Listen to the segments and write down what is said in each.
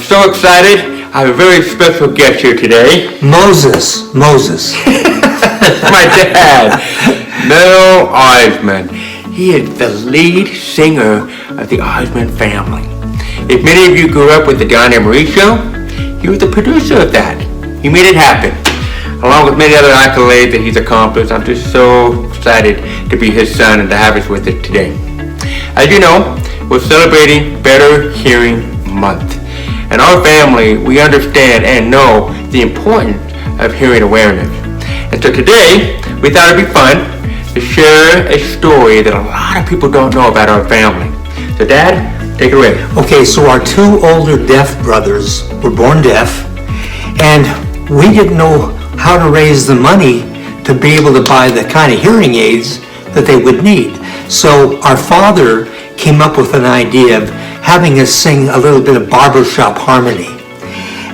so excited. I have a very special guest here today. Moses. My dad, Merrill Osmond. He is the lead singer of the Osmond family. If many of you grew up with the Don Emery Show, he was the producer of that. He made it happen. Along with many other accolades that he's accomplished, I'm just so excited to be his son and to have us with us today. As you know, we're celebrating Better Hearing Month. In our family, we understand and know the importance of hearing awareness. And so today, we thought it'd be fun to share a story that a lot of people don't know about our family. So Dad, take it away. Okay, so our two older deaf brothers were born deaf, and we didn't know how to raise the money to be able to buy the kind of hearing aids that they would need. So our father came up with an idea of having us sing a little bit of barbershop harmony.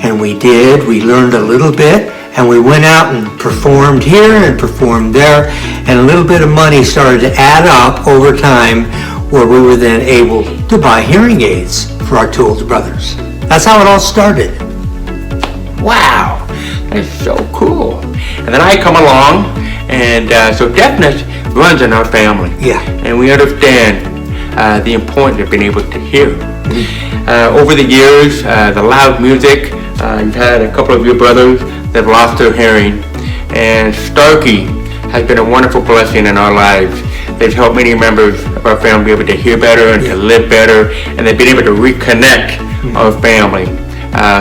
And we did, we learned a little bit, and we went out and performed here and performed there, and a little bit of money started to add up over time where we were then able to buy hearing aids for our two older brothers. That's how it all started. Wow, that is so cool. And then I come along, and so deafness runs in our family. Yeah. And we understand the importance of being able to hear. Over the years, the loud music, you've had a couple of your brothers that have lost their hearing, and Starkey has been a wonderful blessing in our lives. They've helped many members of our family be able to hear better and to live better, and they've been able to reconnect our family.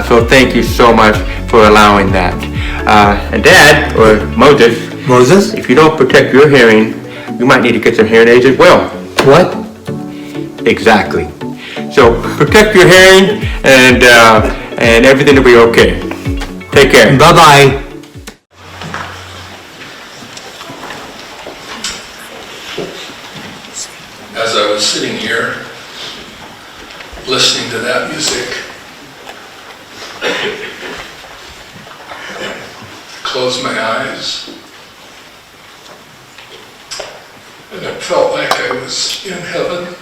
So thank you so much for allowing that. And Dad, or Moses, if you don't protect your hearing, you might need to get some hearing aids as well. What? Exactly. So protect your hearing, and everything will be okay. Take care. Bye-bye. As I was sitting here, listening to that music, closed my eyes, and it felt like I was in heaven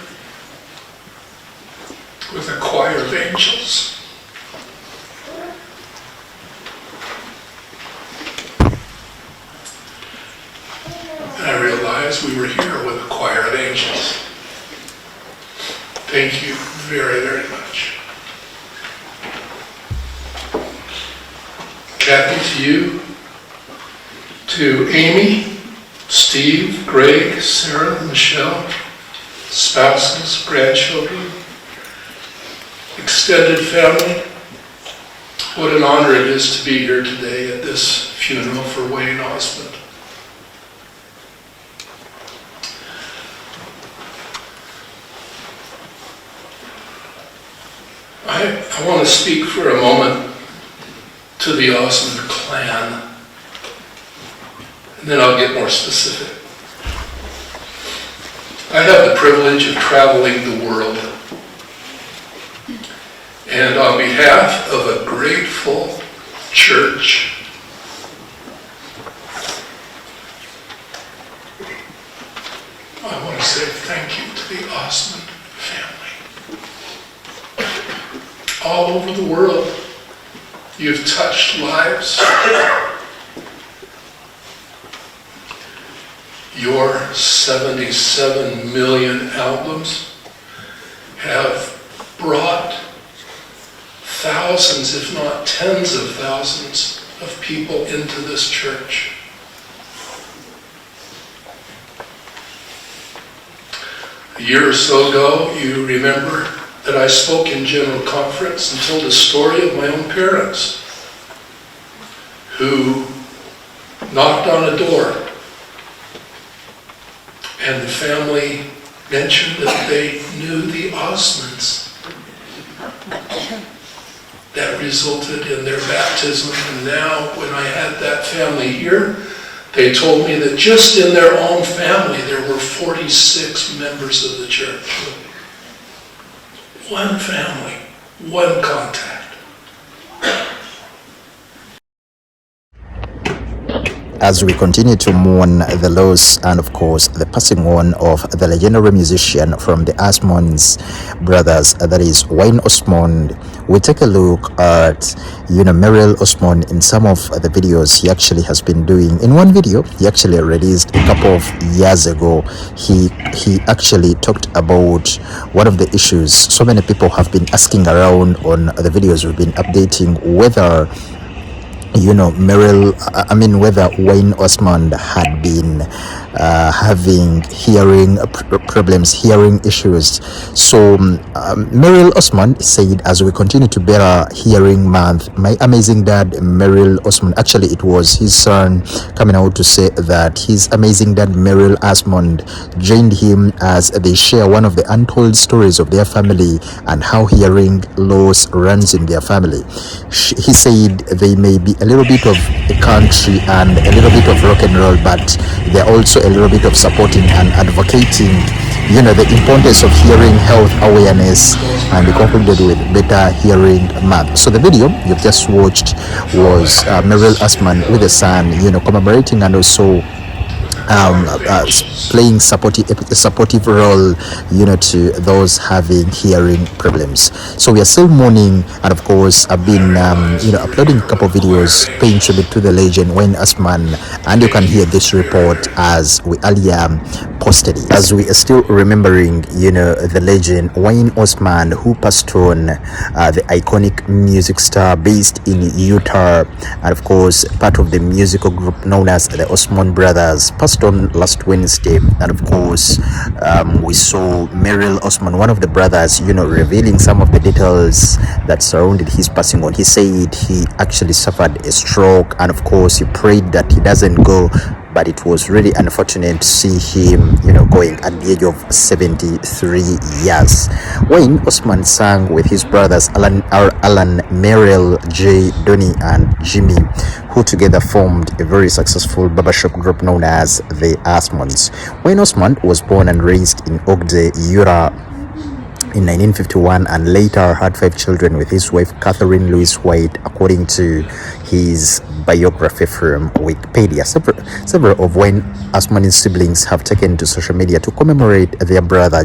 with a choir of angels. And I realized we were here with a choir of angels. Thank you very, very much. Kathy, to you, to Amy, Steve, Greg, Sarah, Michelle, spouses, grandchildren, extended family, what an honor it is to be here today at this funeral for Wayne Osmond. I want to speak for a moment to the Osmond clan, and then I'll get more specific. I have the privilege of traveling the world, and on behalf of a grateful church, I want to say thank you to the Osmond family. All over the world, you've touched lives. Your 77 million albums have brought thousands, if not tens of thousands, of people into this church. A year or so ago, you remember that I spoke in general conference and told the story of my own parents who knocked on a door, and the family mentioned that they knew the Osmonds. That resulted in their baptism, and now when I had that family here, they told me that just in their own family there were 46 members of the church. One family, one contact. as we continue to mourn the loss and of course the passing on of the legendary musician from the Osmonds brothers, that is Wayne Osmond, we take a look at Merrill Osmond in some of the videos he actually has been doing. In one video he actually released a couple of years ago, he actually talked about one of the issues so many people have been asking around on the videos we've been updating, whether whether Wayne Osmond had been having hearing problems, hearing issues. So Merrill Osmond said, as we continue to bear Hearing Month, my amazing dad Merrill Osmond, actually it was his son coming out to say that his amazing dad Merrill Osmond joined him as they share one of the untold stories of their family and how hearing loss runs in their family. He said they may be a little bit of a country and a little bit of rock and roll, but they're also a little bit of supporting and advocating the importance of hearing health awareness, and they concluded with Better Hearing Month. So the video you've just watched was Merrill Osmond with his son commemorating and also playing supportive role to those having hearing problems. So we are still mourning, and of course I've been uploading a couple of videos paying tribute to the legend Wayne Osmond, and you can hear this report as we earlier posted it, as we are still remembering the legend Wayne Osmond, who passed on, the iconic music star based in Utah, and of course part of the musical group known as the Osmond brothers, passed on last Wednesday. And of course we saw Merrill Osmond, one of the brothers, revealing some of the details that surrounded his passing on. He said he actually suffered a stroke, and of course he prayed that he doesn't go, but it was really unfortunate to see him going at the age of 73 years. Wayne Osmond sang with his brothers Alan, Merrill, Jay, Donnie and Jimmy, who together formed a very successful barbershop group known as the Osmonds. Wayne Osmond was born and raised in Ogden, Utah in 1951, and later had 5 children with his wife Catherine Louise White, according to his biography from Wikipedia. Several of Wayne Osmond's siblings have taken to social media to commemorate their brother.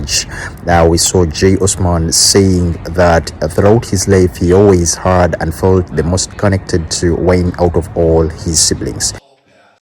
We saw Jay Osmond saying that throughout his life he always heard and felt the most connected to Wayne out of all his siblings.